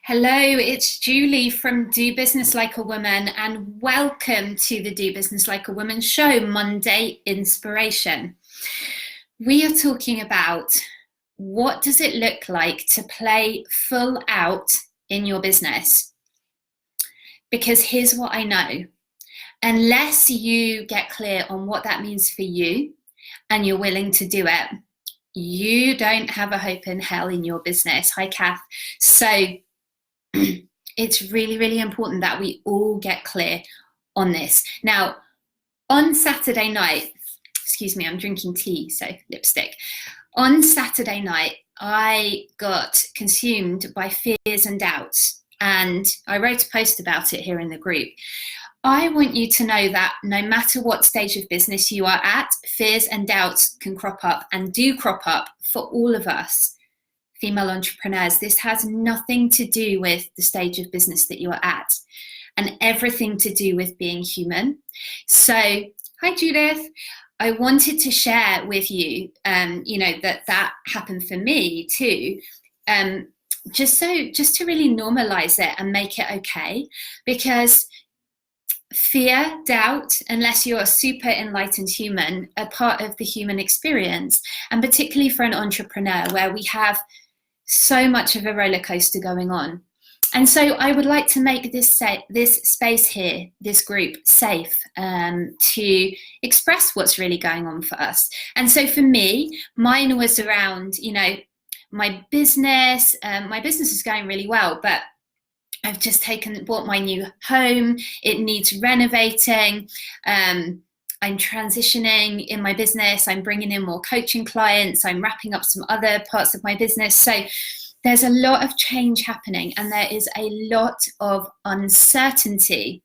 Hello, it's Julie from Do Business Like a Woman, and welcome to the Do Business Like a Woman show, Monday Inspiration. We are talking about what does it look like to play full out in your business? Because here's what I know. Unless you get clear on what that means for you and you're willing to do it, you don't have a hope in hell in your business. Hi, Kath. So it's really, really important that we all get clear on this. Now, on Saturday night, excuse me, I'm drinking tea, so lipstick. On Saturday night, I got consumed by fears and doubts, and I wrote a post about it here in the group. I want you to know that no matter what stage of business you are at, fears and doubts can crop up and do crop up for all of us. Female entrepreneurs, this has nothing to do with the stage of business that you are at and everything to do with being human. So, hi Judith, I wanted to share with you, that happened for me too, just to really normalize it and make it okay, because fear, doubt, unless you're a super enlightened human, are part of the human experience, and particularly for an entrepreneur where we have so much of a roller coaster going on. And so I would like to make this space here, this group, safe to express what's really going on for us. And so for me, mine was around, my business. My business is going really well, but I've just bought my new home. It needs renovating. I'm transitioning in my business. I'm bringing in more coaching clients. I'm wrapping up some other parts of my business. So there's a lot of change happening, and there is a lot of uncertainty.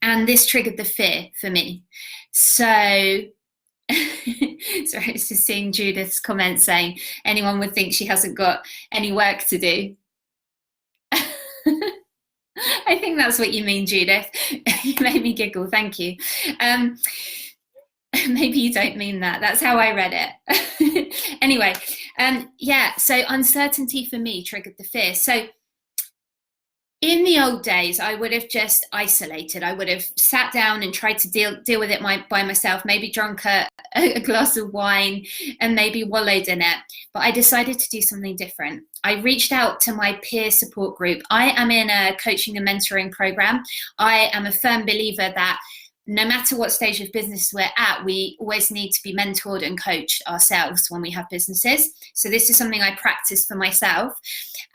And this triggered the fear for me. So, sorry, it's just seeing Judith's comment saying, anyone would think she hasn't got any work to do. I think that's what you mean, Judith. You made me giggle, thank you. Maybe you don't mean that. That's how I read it. Anyway, so uncertainty for me triggered the fear. So in the old days, I would have just isolated. I would have sat down and tried to deal with it by myself, maybe drunk a glass of wine and maybe wallowed in it. But I decided to do something different. I reached out to my peer support group. I am in a coaching and mentoring program. I am a firm believer that no matter what stage of business we're at, we always need to be mentored and coached ourselves when we have businesses. So this is something I practice for myself.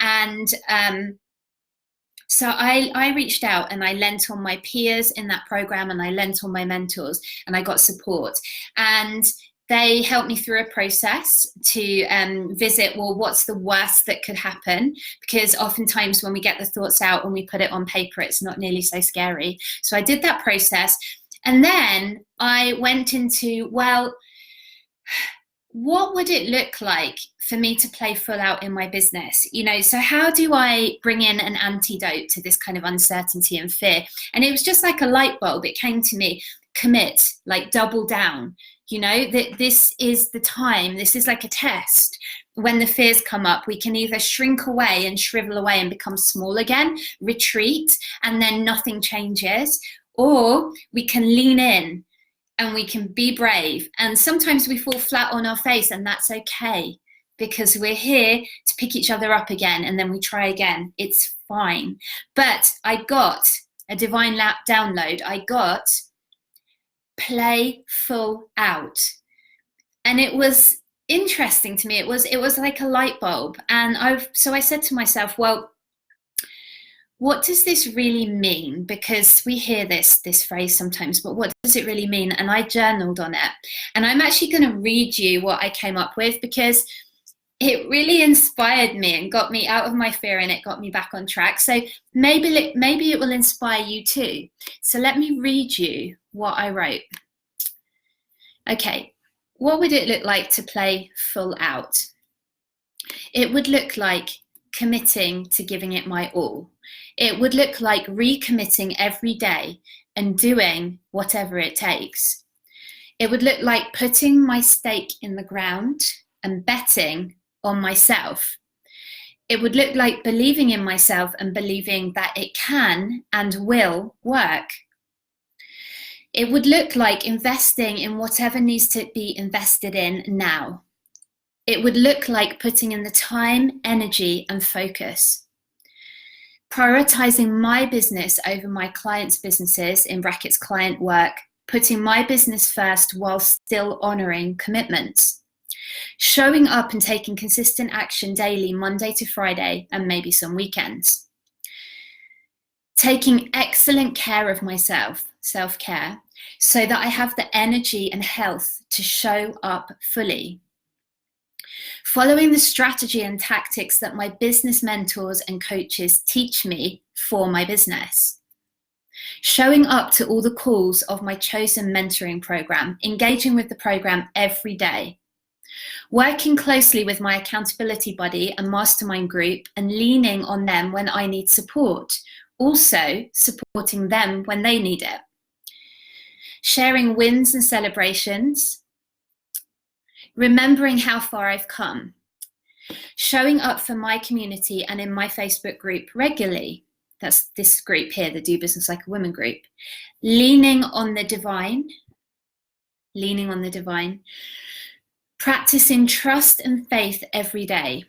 And so I reached out and I lent on my peers in that program, and I lent on my mentors, and I got support. And they helped me through a process to visit, well, what's the worst that could happen? Because oftentimes when we get the thoughts out, when we put it on paper, it's not nearly so scary. So I did that process. And then I went into, well, what would it look like for me to play full out in my business? So how do I bring in an antidote to this kind of uncertainty and fear? And it was just like a light bulb. It came to me, commit, like double down, that this is the time. This is like a test. When the fears come up, we can either shrink away and shrivel away and become small again, retreat, and then nothing changes, or we can lean in and we can be brave. And sometimes we fall flat on our face, and that's okay, because we're here to pick each other up again, and then we try again. It's fine. But I got a divine download. I got play full out. And it was interesting to me. It was like a light bulb. And I said to myself, well, what does this really mean? Because we hear this phrase sometimes, but what does it really mean? And I journaled on it. And I'm actually going to read you what I came up with, because it really inspired me and got me out of my fear, and it got me back on track. So maybe it will inspire you too. So let me read you what I wrote. Okay, what would it look like to play full out? It would look like committing to giving it my all. It would look like recommitting every day and doing whatever it takes. It would look like putting my stake in the ground and betting on myself. It would look like believing in myself and believing that it can and will work. It would look like investing in whatever needs to be invested in now. It would look like putting in the time, energy, and focus. Prioritizing my business over my clients' businesses, in brackets, client work, putting my business first while still honoring commitments. Showing up and taking consistent action daily, Monday to Friday, and maybe some weekends. Taking excellent care of myself, self-care, so that I have the energy and health to show up fully. Following the strategy and tactics that my business mentors and coaches teach me for my business. Showing up to all the calls of my chosen mentoring program, engaging with the program every day. Working closely with my accountability buddy and mastermind group and leaning on them when I need support. Also supporting them when they need it. Sharing wins and celebrations. Remembering how far I've come. Showing up for my community and in my Facebook group regularly. That's this group here, the Do Business Like a Woman group. Leaning on the divine. Leaning on the divine. Practicing trust and faith every day.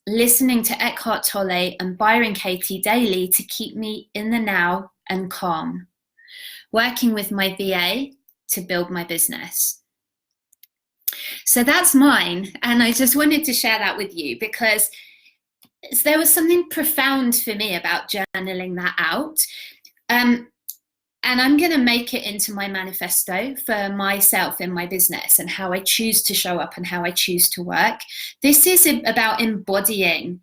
Listening to Eckhart Tolle and Byron Katie daily to keep me in the now and calm. Working with my VA to build my business. So that's mine, and I just wanted to share that with you because there was something profound for me about journaling that out. And I'm going to make it into my manifesto for myself in my business and how I choose to show up and how I choose to work. This is about embodying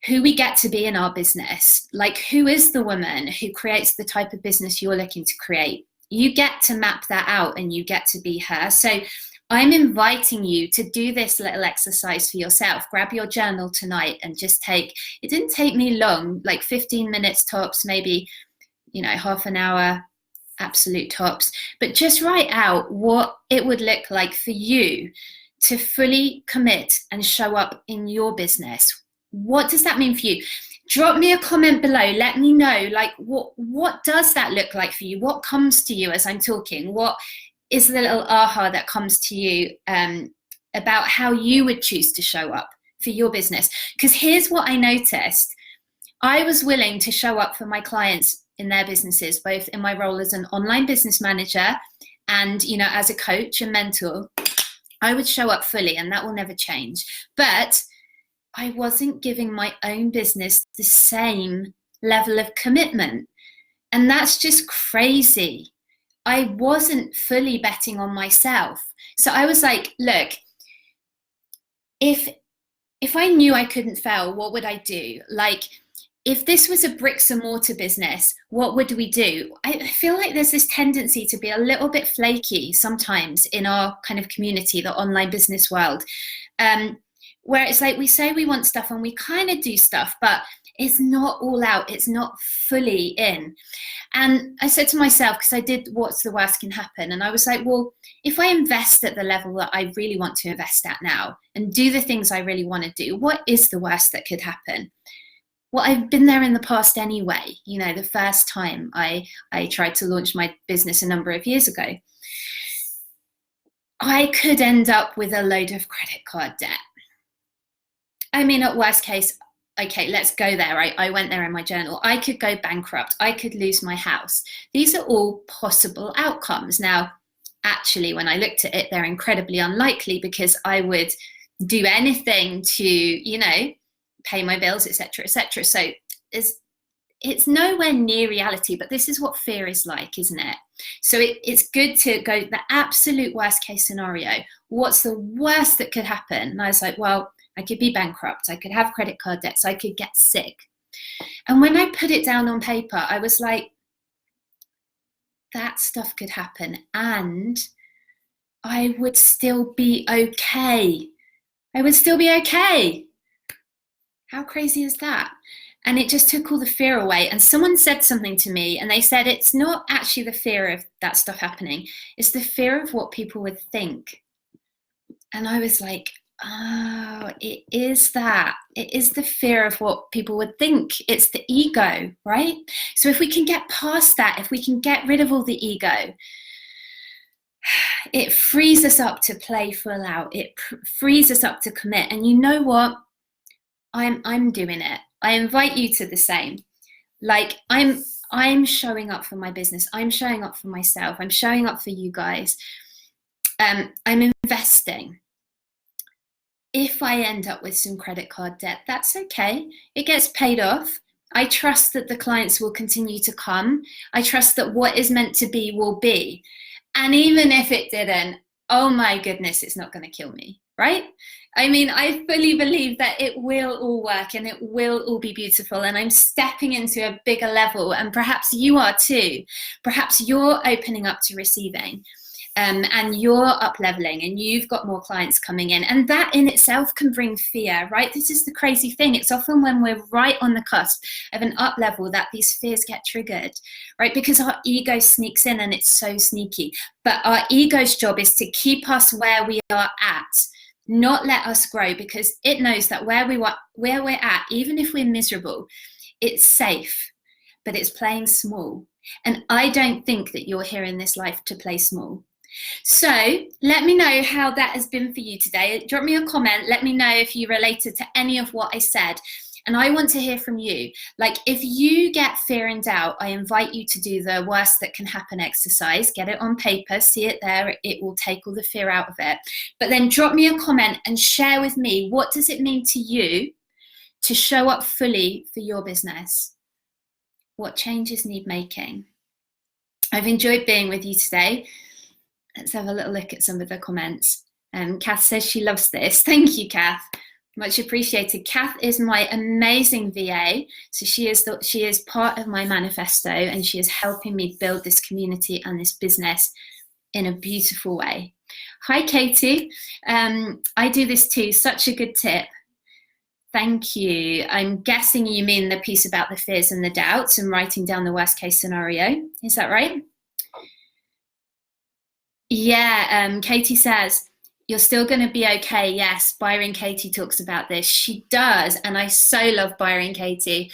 who we get to be in our business. Like, who is the woman who creates the type of business you're looking to create? You get to map that out and you get to be her. So I'm inviting you to do this little exercise for yourself. Grab your journal tonight and just it didn't take me long, like 15 minutes tops, maybe, half an hour, absolute tops, but just write out what it would look like for you to fully commit and show up in your business. What does that mean for you? Drop me a comment below. Let me know, like, what does that look like for you? What comes to you as I'm talking? What is the little aha that comes to you about how you would choose to show up for your business? Because here's what I noticed. I was willing to show up for my clients in their businesses, both in my role as an online business manager and, as a coach and mentor. I would show up fully, and that will never change. But I wasn't giving my own business the same level of commitment. And that's just crazy. I wasn't fully betting on myself. So I was like, look, if I knew I couldn't fail, what would I do? Like, if this was a bricks and mortar business, what would we do? I feel like there's this tendency to be a little bit flaky sometimes in our kind of community, the online business world, where it's like we say we want stuff and we kind of do stuff, but it's not all out. It's not fully in. And I said to myself, because I did what's the worst can happen. And I was like, well, if I invest at the level that I really want to invest at now and do the things I really want to do, what is the worst that could happen? Well, I've been there in the past anyway. The first time I tried to launch my business a number of years ago, I could end up with a load of credit card debt. I mean, at worst case, okay, let's go there. I went there in my journal. I could go bankrupt. I could lose my house. These are all possible outcomes. Now, actually, when I looked at it, they're incredibly unlikely because I would do anything to, pay my bills, etc., etc. So it's nowhere near reality, but this is what fear is like, isn't it? So it's good to go the absolute worst case scenario. What's the worst that could happen? And I was like, well, I could be bankrupt. I could have credit card debts. I could get sick. And when I put it down on paper, I was like, that stuff could happen and I would still be okay. I would still be okay. How crazy is that? And it just took all the fear away. And someone said something to me and they said, it's not actually the fear of that stuff happening. It's the fear of what people would think. And I was like, Oh, it is that. It is the fear of what people would think. It's the ego, right? So if we can get past that, if we can get rid of all the ego, it frees us up to play full out. It frees us up to commit. And you know what? I'm doing it. I invite you to the same. Like I'm showing up for my business. I'm showing up for myself. I'm showing up for you guys. I'm investing. If I end up with some credit card debt, that's okay. It gets paid off. I trust that the clients will continue to come. I trust that what is meant to be will be. And even if it didn't, oh my goodness, it's not going to kill me, right? I mean, I fully believe that it will all work and it will all be beautiful. And I'm stepping into a bigger level. And perhaps you are too. Perhaps you're opening up to receiving. And you're up leveling and you've got more clients coming in, and that in itself can bring fear, right? This is the crazy thing. It's often when we're right on the cusp of an up level that these fears get triggered, right? Because our ego sneaks in and it's so sneaky. But our ego's job is to keep us where we are at, not let us grow, because it knows that where we're at, even if we're miserable, it's safe, but it's playing small. And I don't think that you're here in this life to play small. So let me know how that has been for you today. Drop me a comment. Let me know if you related to any of what I said. And I want to hear from you. Like, if you get fear and doubt, I invite you to do the worst that can happen exercise. Get it on paper, see it there. It will take all the fear out of it. But then drop me a comment and share with me, what does it mean to you to show up fully for your business? What changes need making? I've enjoyed being with you today. Let's have a little look at some of the comments. Kath says she loves this. Thank you, Kath. Much appreciated. Kath is my amazing VA. So she is part of my manifesto, and she is helping me build this community and this business in a beautiful way. Hi, Katie. I do this too. Such a good tip. Thank you. I'm guessing you mean the piece about the fears and the doubts and writing down the worst case scenario. Is that right? Yeah, Katie says, you're still going to be okay. Yes, Byron Katie talks about this. She does, and I so love Byron Katie.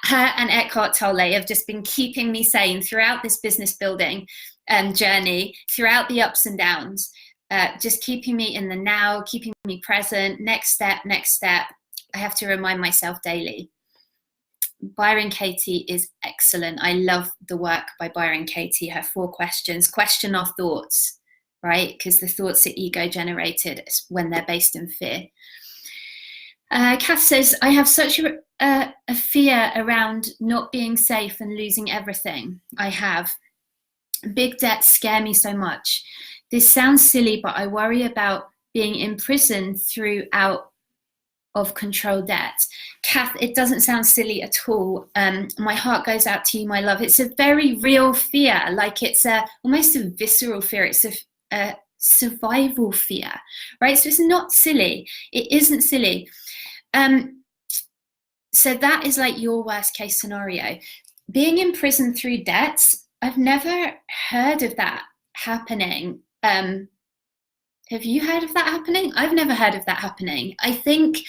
Her and Eckhart Tolle have just been keeping me sane throughout this business building journey, throughout the ups and downs, just keeping me in the now, keeping me present. Next step, next step. I have to remind myself daily. Byron Katie is excellent. I love the work by Byron Katie. Her 4 questions. Question our thoughts, right? Because the thoughts are ego generated when they're based in fear. Kath says, I have such a fear around not being safe and losing everything I have. Big debts scare me so much. This sounds silly, but I worry about being imprisoned throughout of control debt. Kath, it doesn't sound silly at all. My heart goes out to you, my love. It's a very real fear. Like, it's almost a visceral fear. It's a survival fear, right? So it's not silly. It isn't silly. So that is like your worst case scenario. Being imprisoned through debts, I've never heard of that happening. Have you heard of that happening? I've never heard of that happening. I think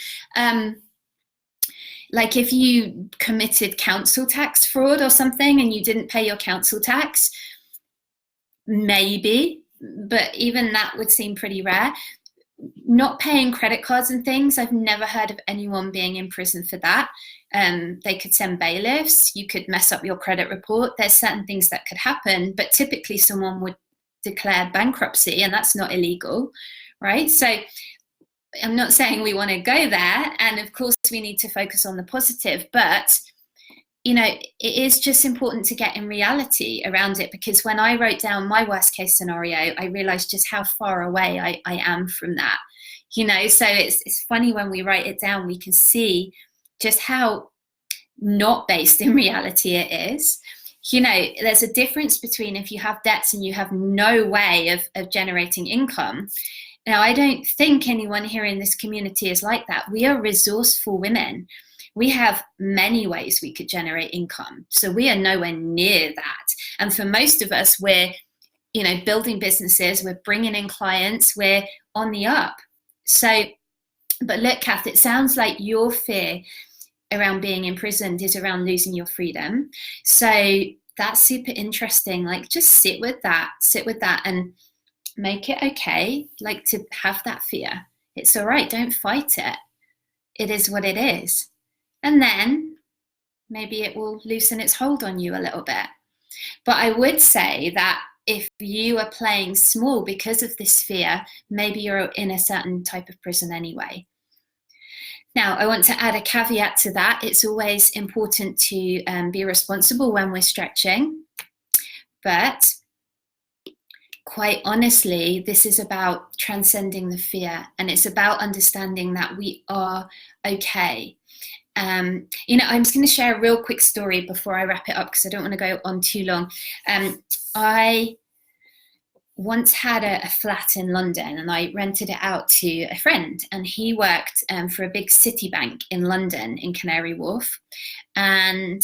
like if you committed council tax fraud or something and you didn't pay your council tax, maybe, but even that would seem pretty rare. Not paying credit cards and things, I've never heard of anyone being in prison for that. They could send bailiffs, you could mess up your credit report. There's certain things that could happen, but typically someone would declare bankruptcy, and that's not illegal, right? So I'm not saying we want to go there, and of course we need to focus on the positive, but you know, it is just important to get in reality around it, because when I wrote down my worst case scenario, I realized just how far away I am from that, you know. So it's funny when we write it down, we can see just how not based in reality it is. You know, there's a difference between if you have debts and you have no way of generating income. Now, I don't think anyone here in this community is like that. We are resourceful women. We have many ways we could generate income. So we are nowhere near that. And for most of us, we're, you know, building businesses, we're bringing in clients, we're on the up. So But look, Kath, it sounds like your fear around being imprisoned is around losing your freedom. So that's super interesting. Like, just sit with that and make it okay, like, to have that fear. It's all right. Don't fight it. It is what it is. And then maybe it will loosen its hold on you a little bit. But I would say that if you are playing small because of this fear, maybe you're in a certain type of prison anyway. Now, I want to add a caveat to that. It's always important to be responsible when we're stretching. But quite honestly, this is about transcending the fear, and it's about understanding that we are okay. I'm just going to share a real quick story before I wrap it up, because I don't want to go on too long. I once had a flat in London, and I rented it out to a friend, and he worked for a big city bank in London, in Canary Wharf. And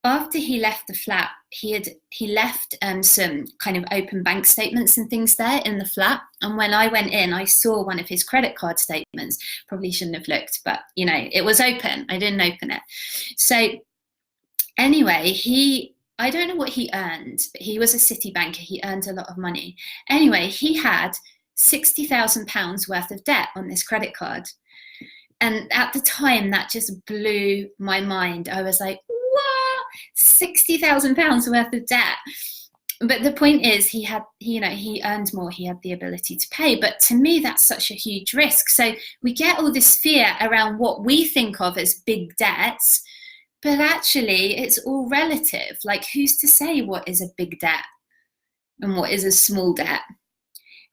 after he left the flat, he left some kind of open bank statements and things there in the flat. And when I went in, I saw one of his credit card statements. Probably shouldn't have looked, but it was open. I didn't open it. So anyway, I don't know what he earned, but he was a city banker. He earned a lot of money. Anyway, he had £60,000 worth of debt on this credit card. And at the time, that just blew my mind. I was like, what? £60,000 worth of debt. But the point is, he earned more. He had the ability to pay. But to me, that's such a huge risk. So we get all this fear around what we think of as big debts. But actually, it's all relative. Like, who's to say what is a big debt and what is a small debt,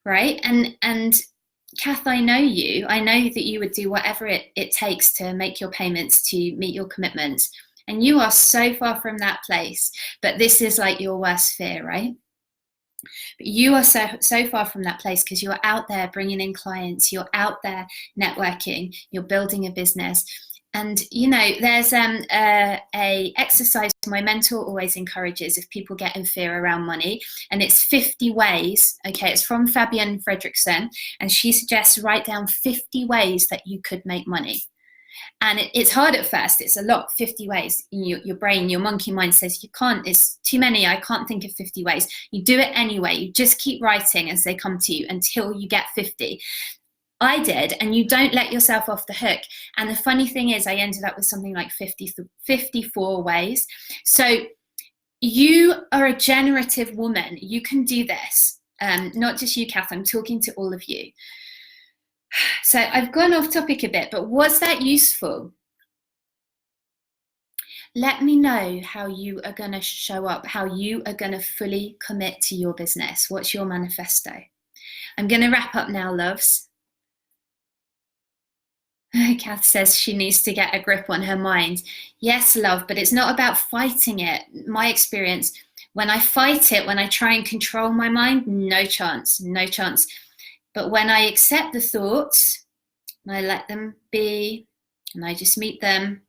right? And Kath, I know you. I know that you would do whatever it takes to make your payments, to meet your commitments. And you are so far from that place. But this is like your worst fear, right? But you are so far from that place because you're out there bringing in clients. You're out there networking. You're building a business. And, there's a exercise my mentor always encourages if people get in fear around money. And it's 50 ways. Okay, it's from Fabienne Fredrickson. And she suggests write down 50 ways that you could make money. And it's hard at first. It's a lot, 50 ways. Your brain, your monkey mind says, you can't, it's too many. I can't think of 50 ways. You do it anyway. You just keep writing as they come to you until you get 50. I did, and you don't let yourself off the hook. And the funny thing is, I ended up with something like 54 ways. So you are a generative woman. You can do this. Not just you, Kath. I'm talking to all of you. So I've gone off topic a bit, but was that useful? Let me know how you are going to show up, how you are going to fully commit to your business. What's your manifesto? I'm going to wrap up now, loves. Kath says she needs to get a grip on her mind. Yes, love, but it's not about fighting it. My experience, when I fight it, when I try and control my mind, no chance. But when I accept the thoughts, and I let them be, and I just meet them,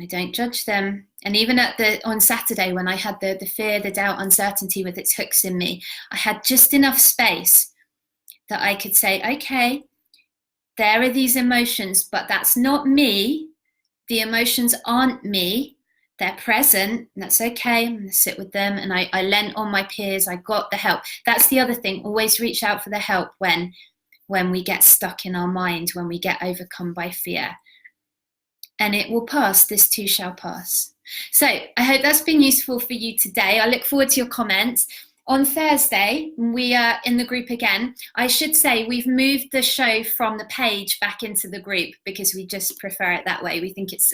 I don't judge them. And even on Saturday, when I had the fear, the doubt, uncertainty with its hooks in me, I had just enough space that I could say, okay, there are these emotions, but that's not me. The emotions aren't me. They're present, and that's okay. I'm going to sit with them, and I lent on my peers. I got the help. That's the other thing. Always reach out for the help when we get stuck in our mind, when we get overcome by fear. And it will pass. This too shall pass. So I hope that's been useful for you today. I look forward to your comments. On Thursday, we are in the group again. I should say we've moved the show from the page back into the group because we just prefer it that way. We think it's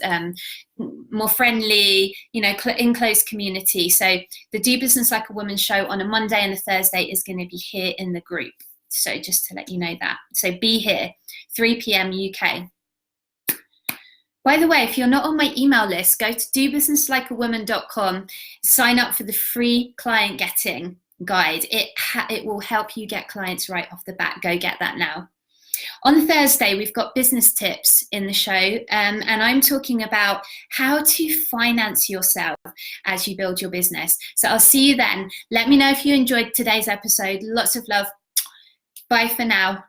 more friendly, in close community. So the Do Business Like a Woman show on a Monday and a Thursday is going to be here in the group. So just to let you know that. So be here, 3 p.m. UK. By the way, if you're not on my email list, go to dobusinesslikeawoman.com, sign up for the free client getting guide. It will help you get clients right off the bat. Go get that now. On Thursday, we've got business tips in the show, and I'm talking about how to finance yourself as you build your business. So I'll see you then. Let me know if you enjoyed today's episode. Lots of love. Bye for now.